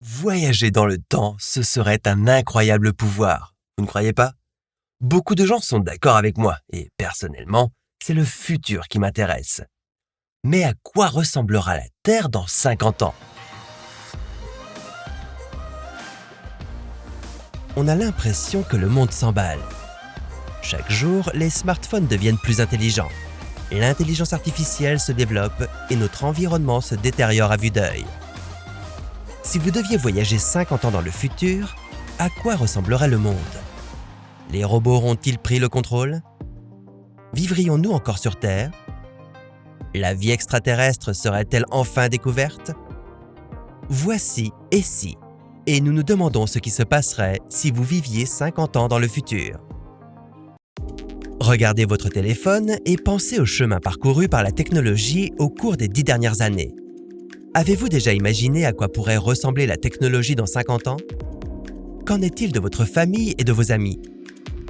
Voyager dans le temps, ce serait un incroyable pouvoir. Vous ne croyez pas? Beaucoup de gens sont d'accord avec moi, et personnellement, c'est le futur qui m'intéresse. Mais à quoi ressemblera la Terre dans 50 ans? On a l'impression que le monde s'emballe. Chaque jour, les smartphones deviennent plus intelligents. L'intelligence artificielle se développe et notre environnement se détériore à vue d'œil. Si vous deviez voyager 50 ans dans le futur, à quoi ressemblerait le monde? Les robots auront-ils pris le contrôle? Vivrions-nous encore sur Terre? La vie extraterrestre serait-elle enfin découverte? Voici et si, et nous nous demandons ce qui se passerait si vous viviez 50 ans dans le futur. Regardez votre téléphone et pensez au chemin parcouru par la technologie au cours des 10 dernières années. Avez-vous déjà imaginé à quoi pourrait ressembler la technologie dans 50 ans? Qu'en est-il de votre famille et de vos amis?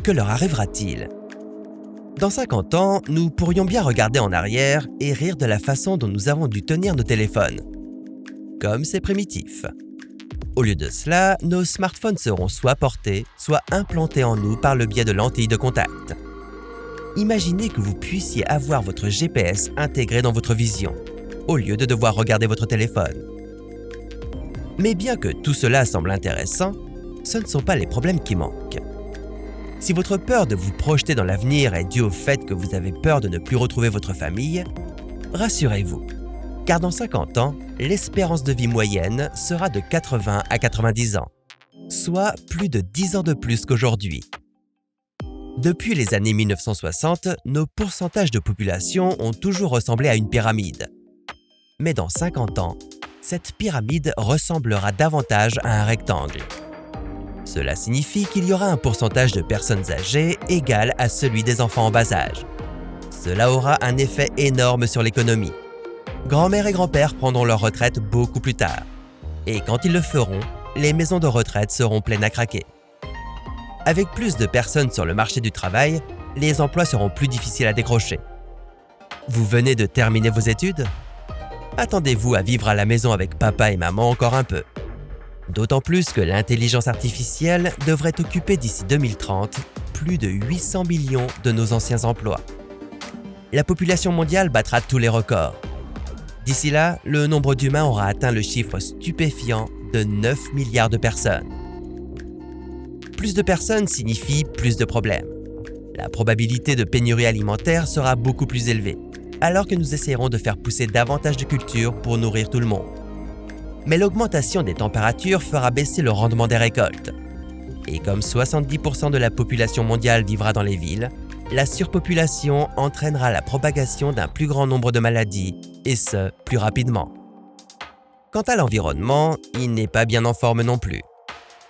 Que leur arrivera-t-il? Dans 50 ans, nous pourrions bien regarder en arrière et rire de la façon dont nous avons dû tenir nos téléphones. Comme c'est primitif. Au lieu de cela, nos smartphones seront soit portés, soit implantés en nous par le biais de lentilles de contact. Imaginez que vous puissiez avoir votre GPS intégré dans votre vision, au lieu de devoir regarder votre téléphone. Mais bien que tout cela semble intéressant, ce ne sont pas les problèmes qui manquent. Si votre peur de vous projeter dans l'avenir est due au fait que vous avez peur de ne plus retrouver votre famille, rassurez-vous, car dans 50 ans, l'espérance de vie moyenne sera de 80 à 90 ans, soit plus de 10 ans de plus qu'aujourd'hui. Depuis les années 1960, nos pourcentages de population ont toujours ressemblé à une pyramide. Mais dans 50 ans, cette pyramide ressemblera davantage à un rectangle. Cela signifie qu'il y aura un pourcentage de personnes âgées égal à celui des enfants en bas âge. Cela aura un effet énorme sur l'économie. Grand-mère et grand-père prendront leur retraite beaucoup plus tard. Et quand ils le feront, les maisons de retraite seront pleines à craquer. Avec plus de personnes sur le marché du travail, les emplois seront plus difficiles à décrocher. Vous venez de terminer vos études? Attendez-vous à vivre à la maison avec papa et maman encore un peu. D'autant plus que l'intelligence artificielle devrait occuper d'ici 2030 plus de 800 millions de nos anciens emplois. La population mondiale battra tous les records. D'ici là, le nombre d'humains aura atteint le chiffre stupéfiant de 9 milliards de personnes. Plus de personnes signifie plus de problèmes. La probabilité de pénurie alimentaire sera beaucoup plus élevée, alors que nous essaierons de faire pousser davantage de cultures pour nourrir tout le monde. Mais l'augmentation des températures fera baisser le rendement des récoltes. Et comme 70% de la population mondiale vivra dans les villes, la surpopulation entraînera la propagation d'un plus grand nombre de maladies, et ce, plus rapidement. Quant à l'environnement, il n'est pas bien en forme non plus.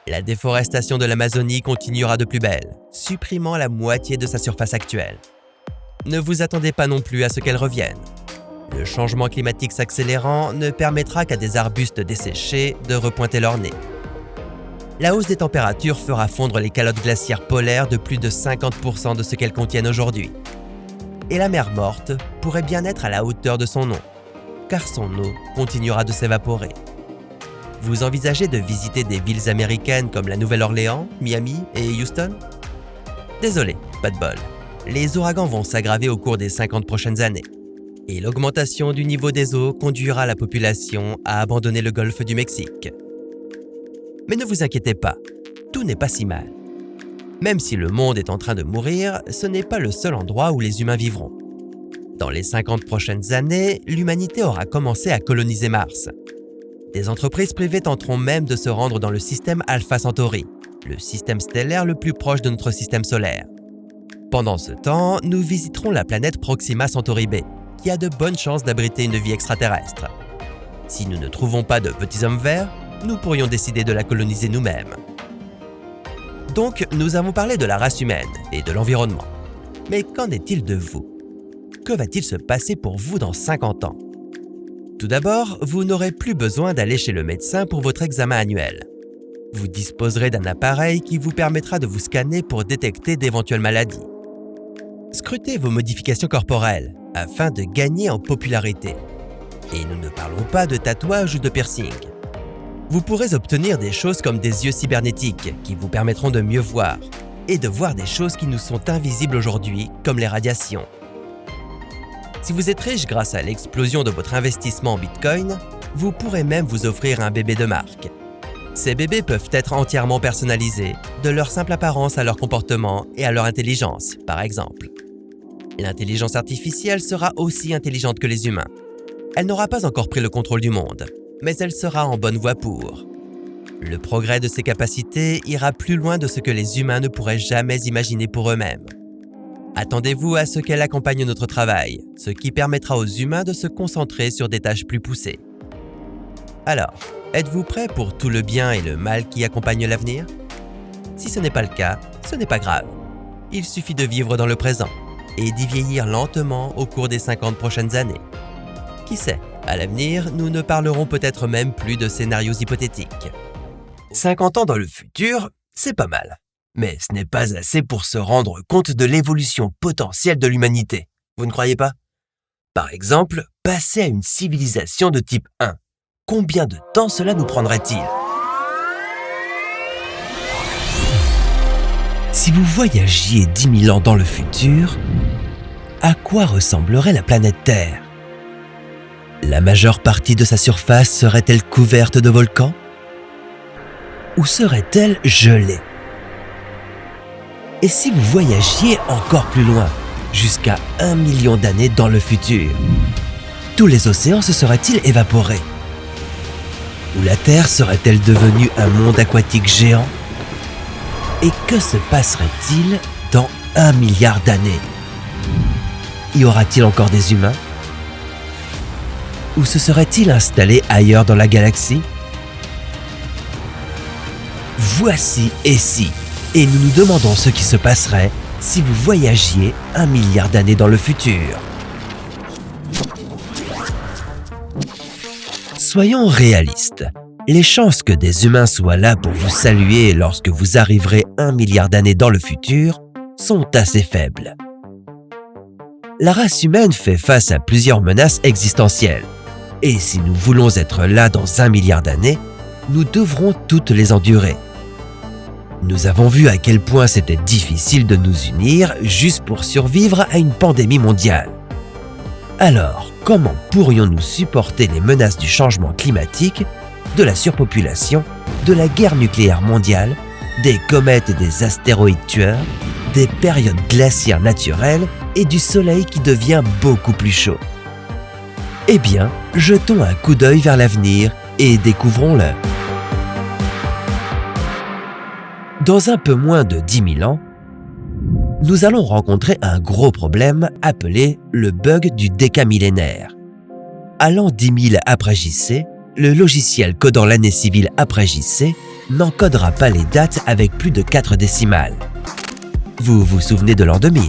La déforestation de l'Amazonie continuera de plus belle, supprimant la moitié de sa surface actuelle. Ne vous attendez pas non plus à ce qu'elle revienne. Le changement climatique s'accélérant ne permettra qu'à des arbustes desséchés de repointer leur nez. La hausse des températures fera fondre les calottes glaciaires polaires de plus de 50% de ce qu'elles contiennent aujourd'hui. Et la mer morte pourrait bien être à la hauteur de son nom, car son eau continuera de s'évaporer. Vous envisagez de visiter des villes américaines comme la Nouvelle-Orléans, Miami et Houston? Désolé, pas de bol. Les ouragans vont s'aggraver au cours des 50 prochaines années. Et l'augmentation du niveau des eaux conduira la population à abandonner le golfe du Mexique. Mais ne vous inquiétez pas, tout n'est pas si mal. Même si le monde est en train de mourir, ce n'est pas le seul endroit où les humains vivront. Dans les 50 prochaines années, l'humanité aura commencé à coloniser Mars. Des entreprises privées tenteront même de se rendre dans le système Alpha Centauri, le système stellaire le plus proche de notre système solaire. Pendant ce temps, nous visiterons la planète Proxima Centauri b, qui a de bonnes chances d'abriter une vie extraterrestre. Si nous ne trouvons pas de petits hommes verts, nous pourrions décider de la coloniser nous-mêmes. Donc, nous avons parlé de la race humaine et de l'environnement. Mais qu'en est-il de vous? Que va-t-il se passer pour vous dans 50 ans? Tout d'abord, vous n'aurez plus besoin d'aller chez le médecin pour votre examen annuel. Vous disposerez d'un appareil qui vous permettra de vous scanner pour détecter d'éventuelles maladies. Scrutez vos modifications corporelles afin de gagner en popularité. Et nous ne parlons pas de tatouage ou de piercing. Vous pourrez obtenir des choses comme des yeux cybernétiques qui vous permettront de mieux voir et de voir des choses qui nous sont invisibles aujourd'hui, comme les radiations. Si vous êtes riche grâce à l'explosion de votre investissement en Bitcoin, vous pourrez même vous offrir un bébé de marque. Ces bébés peuvent être entièrement personnalisés, de leur simple apparence à leur comportement et à leur intelligence, par exemple. L'intelligence artificielle sera aussi intelligente que les humains. Elle n'aura pas encore pris le contrôle du monde, mais elle sera en bonne voie pour. Le progrès de ses capacités ira plus loin de ce que les humains ne pourraient jamais imaginer pour eux-mêmes. Attendez-vous à ce qu'elle accompagne notre travail, ce qui permettra aux humains de se concentrer sur des tâches plus poussées. Alors, êtes-vous prêts pour tout le bien et le mal qui accompagnent l'avenir? Si ce n'est pas le cas, ce n'est pas grave. Il suffit de vivre dans le présent et d'y vieillir lentement au cours des 50 prochaines années. Qui sait, à l'avenir, nous ne parlerons peut-être même plus de scénarios hypothétiques. 50 ans dans le futur, c'est pas mal. Mais ce n'est pas assez pour se rendre compte de l'évolution potentielle de l'humanité. Vous ne croyez pas? Par exemple, passer à une civilisation de type 1. Combien de temps cela nous prendrait-il? Si vous voyagiez 10 000 ans dans le futur, à quoi ressemblerait la planète Terre? La majeure partie de sa surface serait-elle couverte de volcans? Ou serait-elle gelée? Et si vous voyagiez encore plus loin, jusqu'à 1 million d'années dans le futur, tous les océans se seraient-ils évaporés? Ou la Terre serait-elle devenue un monde aquatique géant? Et que se passerait-il dans 1 milliard d'années? Y aura-t-il encore des humains? Ou se seraient-ils installés ailleurs dans la galaxie? Voici et si, et nous nous demandons ce qui se passerait si vous voyagiez 1 milliard d'années dans le futur. Soyons réalistes. Les chances que des humains soient là pour vous saluer lorsque vous arriverez 1 milliard d'années dans le futur sont assez faibles. La race humaine fait face à plusieurs menaces existentielles. Et si nous voulons être là dans 1 milliard d'années, nous devrons toutes les endurer. Nous avons vu à quel point c'était difficile de nous unir juste pour survivre à une pandémie mondiale. Alors, comment pourrions-nous supporter les menaces du changement climatique, de la surpopulation, de la guerre nucléaire mondiale, des comètes et des astéroïdes tueurs, des périodes glaciaires naturelles et du soleil qui devient beaucoup plus chaud? Eh bien, jetons un coup d'œil vers l'avenir et découvrons-le. Dans un peu moins de 10 000 ans, nous allons rencontrer un gros problème appelé le bug du décamillénaire. À l'an 10 000 après JC, le logiciel codant l'année civile après JC n'encodera pas les dates avec plus de 4 décimales. Vous vous souvenez de l'an 2000?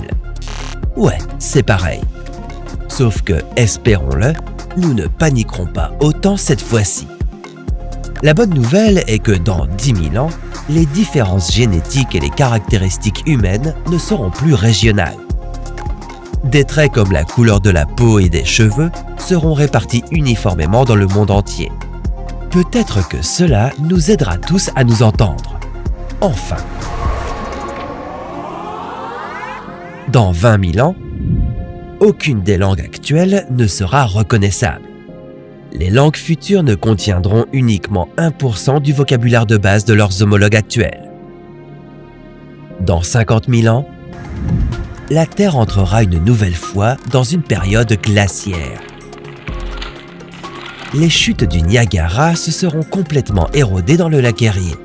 Ouais, c'est pareil. Sauf que, espérons-le, nous ne paniquerons pas autant cette fois-ci. La bonne nouvelle est que dans 10 000 ans, les différences génétiques et les caractéristiques humaines ne seront plus régionales. Des traits comme la couleur de la peau et des cheveux seront répartis uniformément dans le monde entier. Peut-être que cela nous aidera tous à nous entendre. Enfin. Dans 20 000 ans, aucune des langues actuelles ne sera reconnaissable. Les langues futures ne contiendront uniquement 1% du vocabulaire de base de leurs homologues actuels. Dans 50 000 ans, la Terre entrera une nouvelle fois dans une période glaciaire. Les chutes du Niagara se seront complètement érodées dans le lac Erie.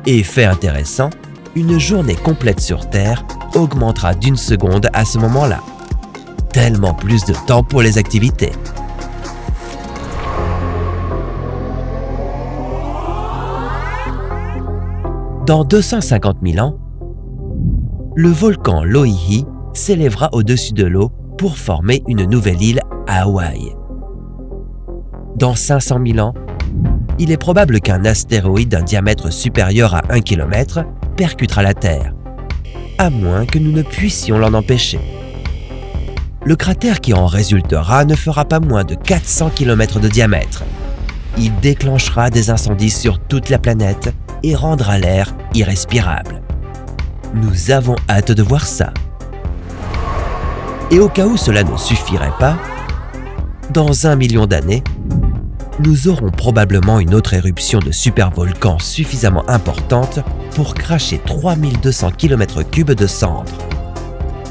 Et fait intéressant, une journée complète sur Terre augmentera d'1 seconde à ce moment-là. Tellement plus de temps pour les activités. Dans 250 000 ans, le volcan Loihi s'élèvera au-dessus de l'eau pour former une nouvelle île à Hawaï. Dans 500 000 ans, il est probable qu'un astéroïde d'un diamètre supérieur à 1 km percutera la Terre, à moins que nous ne puissions l'en empêcher. Le cratère qui en résultera ne fera pas moins de 400 km de diamètre. il déclenchera des incendies sur toute la planète et rendra l'air irrespirable. Nous avons hâte de voir ça. Et au cas où cela ne suffirait pas, dans 1 million d'années, nous aurons probablement une autre éruption de supervolcan suffisamment importante pour cracher 3200 km3 de cendres.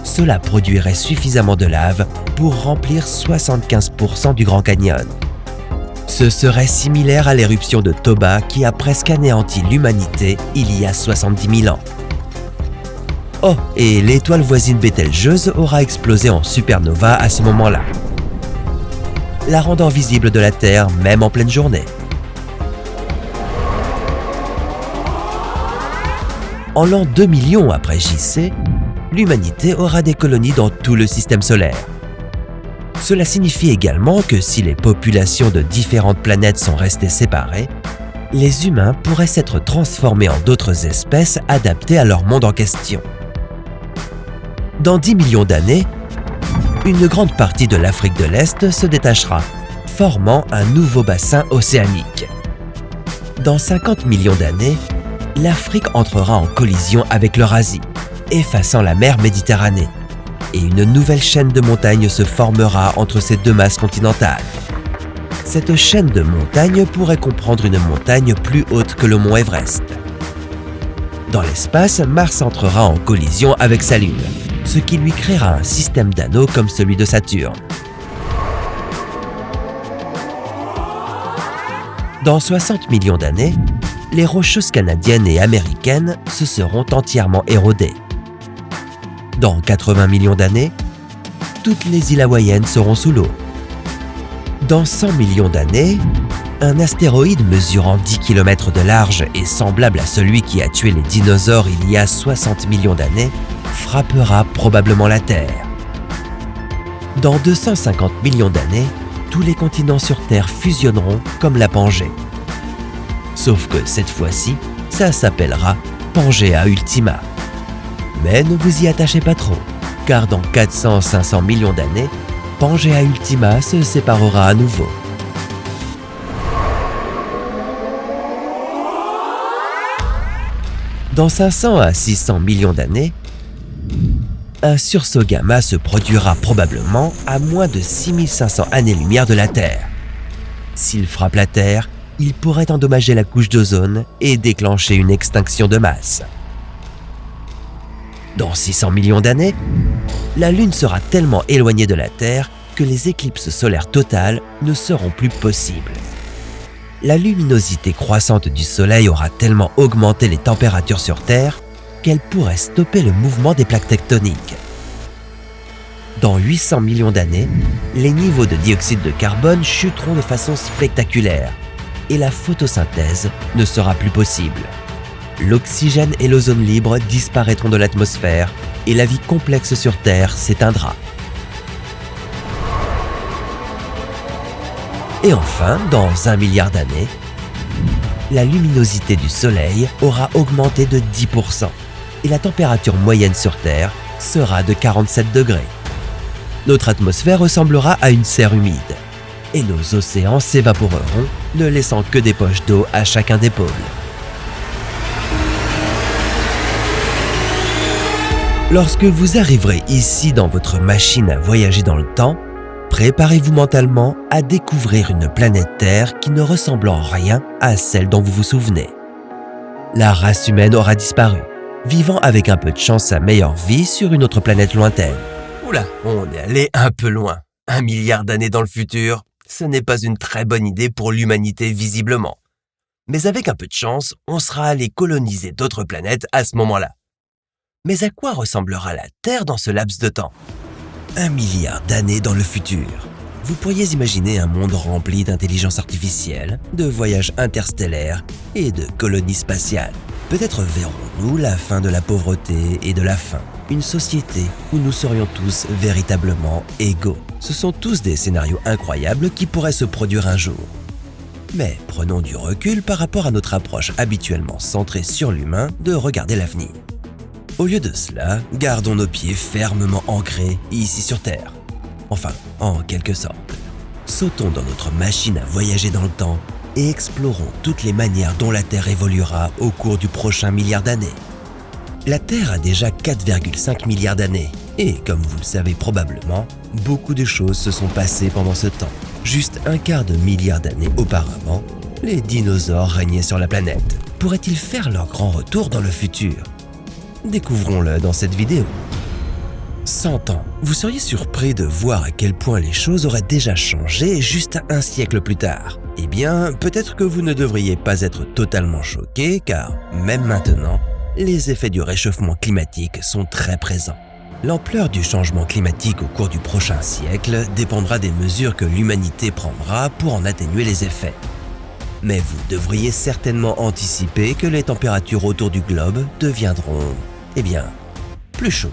Cela produirait suffisamment de lave pour remplir 75% du Grand Canyon. Ce serait similaire à l'éruption de Toba qui a presque anéanti l'humanité il y a 70 000 ans. Oh, et l'étoile voisine Bételgeuse aura explosé en supernova à ce moment-là, la rendant visible de la Terre même en pleine journée. En l'an 2 millions après JC, l'humanité aura des colonies dans tout le système solaire. Cela signifie également que si les populations de différentes planètes sont restées séparées, les humains pourraient s'être transformés en d'autres espèces adaptées à leur monde en question. Dans 10 millions d'années, une grande partie de l'Afrique de l'Est se détachera, formant un nouveau bassin océanique. Dans 50 millions d'années, l'Afrique entrera en collision avec l'Eurasie, effaçant la mer Méditerranée, et une nouvelle chaîne de montagnes se formera entre ces deux masses continentales. Cette chaîne de montagnes pourrait comprendre une montagne plus haute que le mont Everest. Dans l'espace, Mars entrera en collision avec sa Lune, ce qui lui créera un système d'anneaux comme celui de Saturne. Dans 60 millions d'années, les rocheuses canadiennes et américaines se seront entièrement érodées. Dans 80 millions d'années, toutes les îles hawaïennes seront sous l'eau. Dans 100 millions d'années, un astéroïde mesurant 10 km de large et semblable à celui qui a tué les dinosaures il y a 60 millions d'années frappera probablement la Terre. Dans 250 millions d'années, tous les continents sur Terre fusionneront comme la Pangée. Sauf que cette fois-ci, ça s'appellera Pangea Ultima. Mais ne vous y attachez pas trop, car dans 400-500 millions d'années, Pangea Ultima se séparera à nouveau. Dans 500 à 600 millions d'années, un sursaut gamma se produira probablement à moins de 6500 années-lumière de la Terre. S'il frappe la Terre, il pourrait endommager la couche d'ozone et déclencher une extinction de masse. Dans 600 millions d'années, la Lune sera tellement éloignée de la Terre que les éclipses solaires totales ne seront plus possibles. La luminosité croissante du Soleil aura tellement augmenté les températures sur Terre qu'elle pourrait stopper le mouvement des plaques tectoniques. Dans 800 millions d'années, les niveaux de dioxyde de carbone chuteront de façon spectaculaire et la photosynthèse ne sera plus possible. L'oxygène et l'ozone libre disparaîtront de l'atmosphère et la vie complexe sur Terre s'éteindra. Et enfin, dans 1 milliard d'années, la luminosité du Soleil aura augmenté de 10% et la température moyenne sur Terre sera de 47 degrés. Notre atmosphère ressemblera à une serre humide et nos océans s'évaporeront, ne laissant que des poches d'eau à chacun des pôles. Lorsque vous arriverez ici dans votre machine à voyager dans le temps, préparez-vous mentalement à découvrir une planète Terre qui ne ressemble en rien à celle dont vous vous souvenez. La race humaine aura disparu, vivant avec un peu de chance sa meilleure vie sur une autre planète lointaine. Oula, on est allé un peu loin. 1 milliard d'années dans le futur, ce n'est pas une très bonne idée pour l'humanité visiblement. Mais avec un peu de chance, on sera allé coloniser d'autres planètes à ce moment-là. Mais à quoi ressemblera la Terre dans ce laps de temps ? 1 milliard d'années dans le futur. Vous pourriez imaginer un monde rempli d'intelligence artificielle, de voyages interstellaires et de colonies spatiales. Peut-être verrons-nous la fin de la pauvreté et de la faim. Une société où nous serions tous véritablement égaux. Ce sont tous des scénarios incroyables qui pourraient se produire un jour. Mais prenons du recul par rapport à notre approche habituellement centrée sur l'humain de regarder l'avenir. Au lieu de cela, gardons nos pieds fermement ancrés ici sur Terre. Enfin, en quelque sorte. Sautons dans notre machine à voyager dans le temps et explorons toutes les manières dont la Terre évoluera au cours du prochain milliard d'années. La Terre a déjà 4,5 milliards d'années et, comme vous le savez probablement, beaucoup de choses se sont passées pendant ce temps. Juste un quart de milliard d'années auparavant, les dinosaures régnaient sur la planète. Pourraient-ils faire leur grand retour dans le futur? Découvrons-le dans cette vidéo. 100 ans. Vous seriez surpris de voir à quel point les choses auraient déjà changé juste un siècle plus tard. Eh bien, peut-être que vous ne devriez pas être totalement choqué, car même maintenant, les effets du réchauffement climatique sont très présents. L'ampleur du changement climatique au cours du prochain siècle dépendra des mesures que l'humanité prendra pour en atténuer les effets. Mais vous devriez certainement anticiper que les températures autour du globe deviendront, plus chaudes.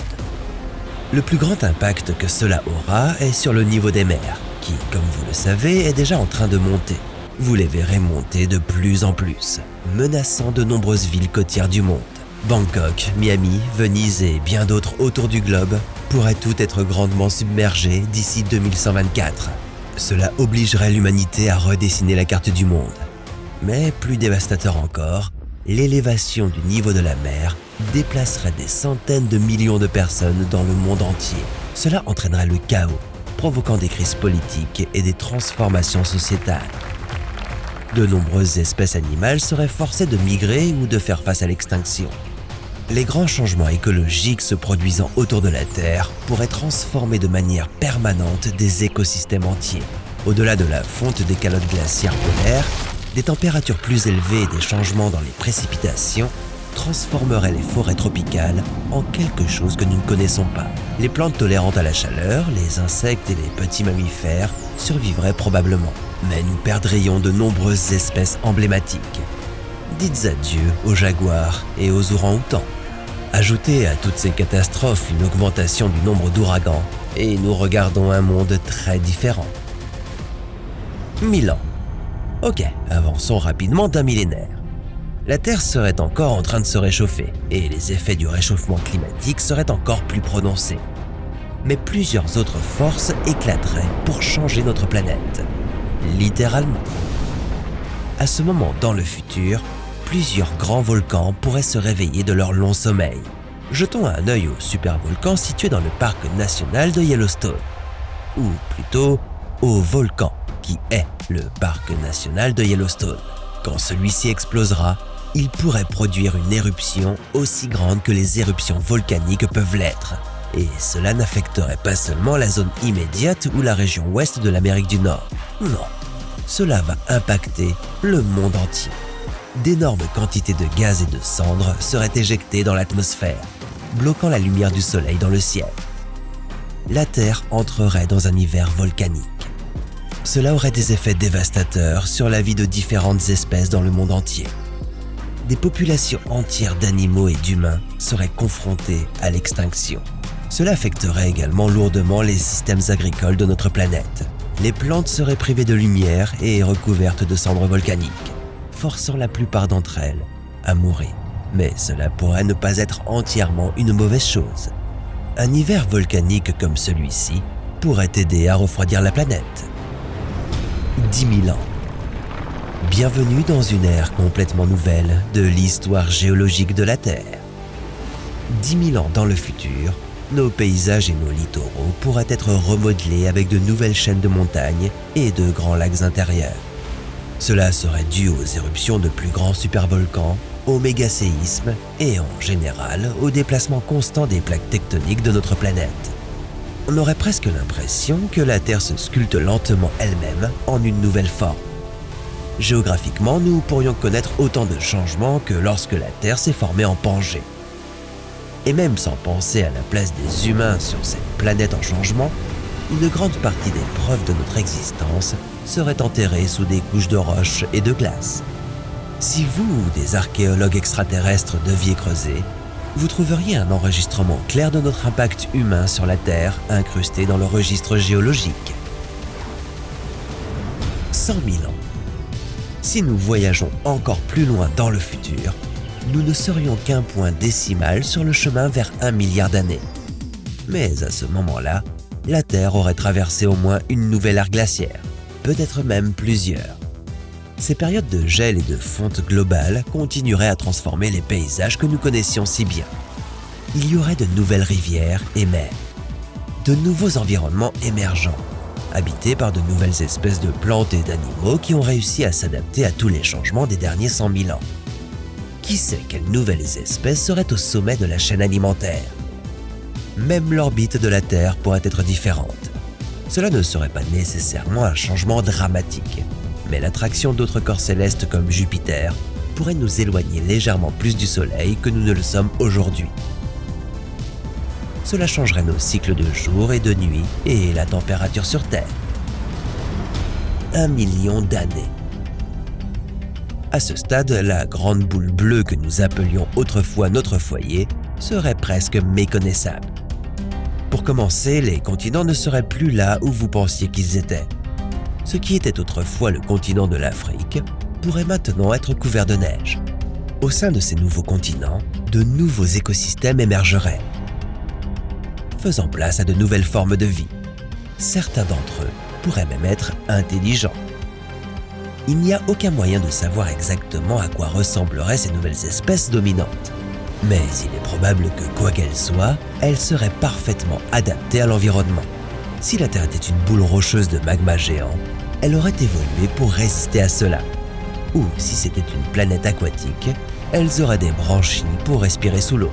Le plus grand impact que cela aura est sur le niveau des mers, qui, comme vous le savez, est déjà en train de monter. Vous les verrez monter de plus en plus, menaçant de nombreuses villes côtières du monde. Bangkok, Miami, Venise et bien d'autres autour du globe pourraient toutes être grandement submergées d'ici 2124. Cela obligerait l'humanité à redessiner la carte du monde. Mais plus dévastateur encore, l'élévation du niveau de la mer déplacerait des centaines de millions de personnes dans le monde entier. Cela entraînerait le chaos, provoquant des crises politiques et des transformations sociétales. De nombreuses espèces animales seraient forcées de migrer ou de faire face à l'extinction. Les grands changements écologiques se produisant autour de la Terre pourraient transformer de manière permanente des écosystèmes entiers. Au-delà de la fonte des calottes glaciaires polaires, des températures plus élevées et des changements dans les précipitations transformeraient les forêts tropicales en quelque chose que nous ne connaissons pas. Les plantes tolérantes à la chaleur, les insectes et les petits mammifères survivraient probablement, mais nous perdrions de nombreuses espèces emblématiques. Dites adieu aux jaguars et aux orang-outans. Ajoutez à toutes ces catastrophes une augmentation du nombre d'ouragans et nous regardons un monde très différent. 1000 ans. Ok, avançons rapidement d'un millénaire. La Terre serait encore en train de se réchauffer et les effets du réchauffement climatique seraient encore plus prononcés. Mais plusieurs autres forces éclateraient pour changer notre planète. Littéralement. À ce moment dans le futur, plusieurs grands volcans pourraient se réveiller de leur long sommeil. Jetons un œil au supervolcan situé dans le parc national de Yellowstone. Ou plutôt, au volcan qui est le parc national de Yellowstone. Quand celui-ci explosera, il pourrait produire une éruption aussi grande que les éruptions volcaniques peuvent l'être. Et cela n'affecterait pas seulement la zone immédiate ou la région ouest de l'Amérique du Nord. Non, cela va impacter le monde entier. D'énormes quantités de gaz et de cendres seraient éjectées dans l'atmosphère, bloquant la lumière du soleil dans le ciel. La Terre entrerait dans un hiver volcanique. Cela aurait des effets dévastateurs sur la vie de différentes espèces dans le monde entier. Des populations entières d'animaux et d'humains seraient confrontées à l'extinction. Cela affecterait également lourdement les systèmes agricoles de notre planète. Les plantes seraient privées de lumière et recouvertes de cendres volcaniques, forçant la plupart d'entre elles à mourir. Mais cela pourrait ne pas être entièrement une mauvaise chose. Un hiver volcanique comme celui-ci pourrait aider à refroidir la planète. 10 000 ans. Bienvenue dans une ère complètement nouvelle de l'histoire géologique de la Terre. 10 000 ans dans le futur, nos paysages et nos littoraux pourraient être remodelés avec de nouvelles chaînes de montagnes et de grands lacs intérieurs. Cela serait dû aux éruptions de plus grands supervolcans, aux mégaséismes et en général au déplacement constant des plaques tectoniques de notre planète. On aurait presque l'impression que la Terre se sculpte lentement elle-même en une nouvelle forme. Géographiquement, nous pourrions connaître autant de changements que lorsque la Terre s'est formée en Pangée. Et même sans penser à la place des humains sur cette planète en changement, une grande partie des preuves de notre existence seraient enterrées sous des couches de roches et de glace. Si vous ou des archéologues extraterrestres deviez creuser, vous trouveriez un enregistrement clair de notre impact humain sur la Terre incrusté dans le registre géologique. 100 000 ans. Si nous voyageons encore plus loin dans le futur, nous ne serions qu'un point décimal sur le chemin vers 1 milliard d'années. Mais à ce moment-là, la Terre aurait traversé au moins une nouvelle ère glaciaire, peut-être même plusieurs. Ces périodes de gel et de fonte globale continueraient à transformer les paysages que nous connaissions si bien. Il y aurait de nouvelles rivières et mers, de nouveaux environnements émergents, habités par de nouvelles espèces de plantes et d'animaux qui ont réussi à s'adapter à tous les changements des derniers 100 000 ans. Qui sait quelles nouvelles espèces seraient au sommet de la chaîne alimentaire? Même l'orbite de la Terre pourrait être différente. Cela ne serait pas nécessairement un changement dramatique, mais l'attraction d'autres corps célestes comme Jupiter pourrait nous éloigner légèrement plus du Soleil que nous ne le sommes aujourd'hui. Cela changerait nos cycles de jour et de nuit et la température sur Terre. 1 million d'années. À ce stade, la grande boule bleue que nous appelions autrefois notre foyer serait presque méconnaissable. Pour commencer, les continents ne seraient plus là où vous pensiez qu'ils étaient. Ce qui était autrefois le continent de l'Afrique pourrait maintenant être couvert de neige. Au sein de ces nouveaux continents, de nouveaux écosystèmes émergeraient, faisant place à de nouvelles formes de vie. Certains d'entre eux pourraient même être intelligents. Il n'y a aucun moyen de savoir exactement à quoi ressembleraient ces nouvelles espèces dominantes. Mais il est probable que, quoi qu'elles soient, elles seraient parfaitement adaptées à l'environnement. Si la Terre était une boule rocheuse de magma géant, elle aurait évolué pour résister à cela. Ou si c'était une planète aquatique, elles auraient des branchies pour respirer sous l'eau.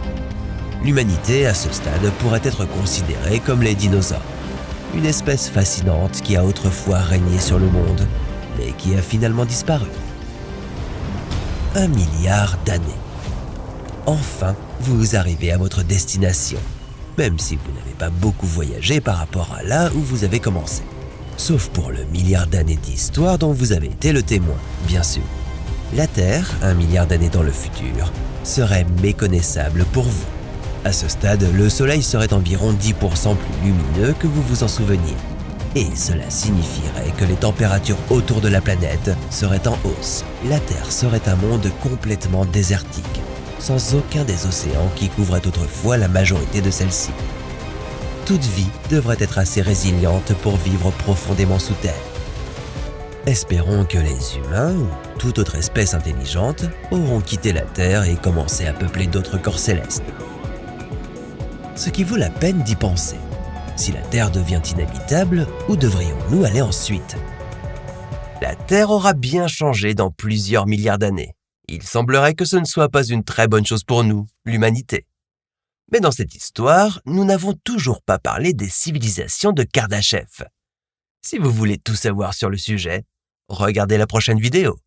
L'humanité, à ce stade, pourrait être considérée comme les dinosaures. Une espèce fascinante qui a autrefois régné sur le monde, mais qui a finalement disparu. 1 milliard d'années. Enfin, vous arrivez à votre destination, même si vous n'avez pas beaucoup voyagé par rapport à là où vous avez commencé. Sauf pour le milliard d'années d'histoire dont vous avez été le témoin, bien sûr. La Terre, 1 milliard d'années dans le futur, serait méconnaissable pour vous. À ce stade, le Soleil serait environ 10% plus lumineux que vous vous en souveniez. Et cela signifierait que les températures autour de la planète seraient en hausse. La Terre serait un monde complètement désertique, sans aucun des océans qui couvraient autrefois la majorité de celles-ci. Toute vie devrait être assez résiliente pour vivre profondément sous terre. Espérons que les humains ou toute autre espèce intelligente auront quitté la Terre et commencé à peupler d'autres corps célestes. Ce qui vaut la peine d'y penser. Si la Terre devient inhabitable, où devrions-nous aller ensuite? La Terre aura bien changé dans plusieurs milliards d'années. Il semblerait que ce ne soit pas une très bonne chose pour nous, l'humanité. Mais dans cette histoire, nous n'avons toujours pas parlé des civilisations de Kardashev. Si vous voulez tout savoir sur le sujet, regardez la prochaine vidéo.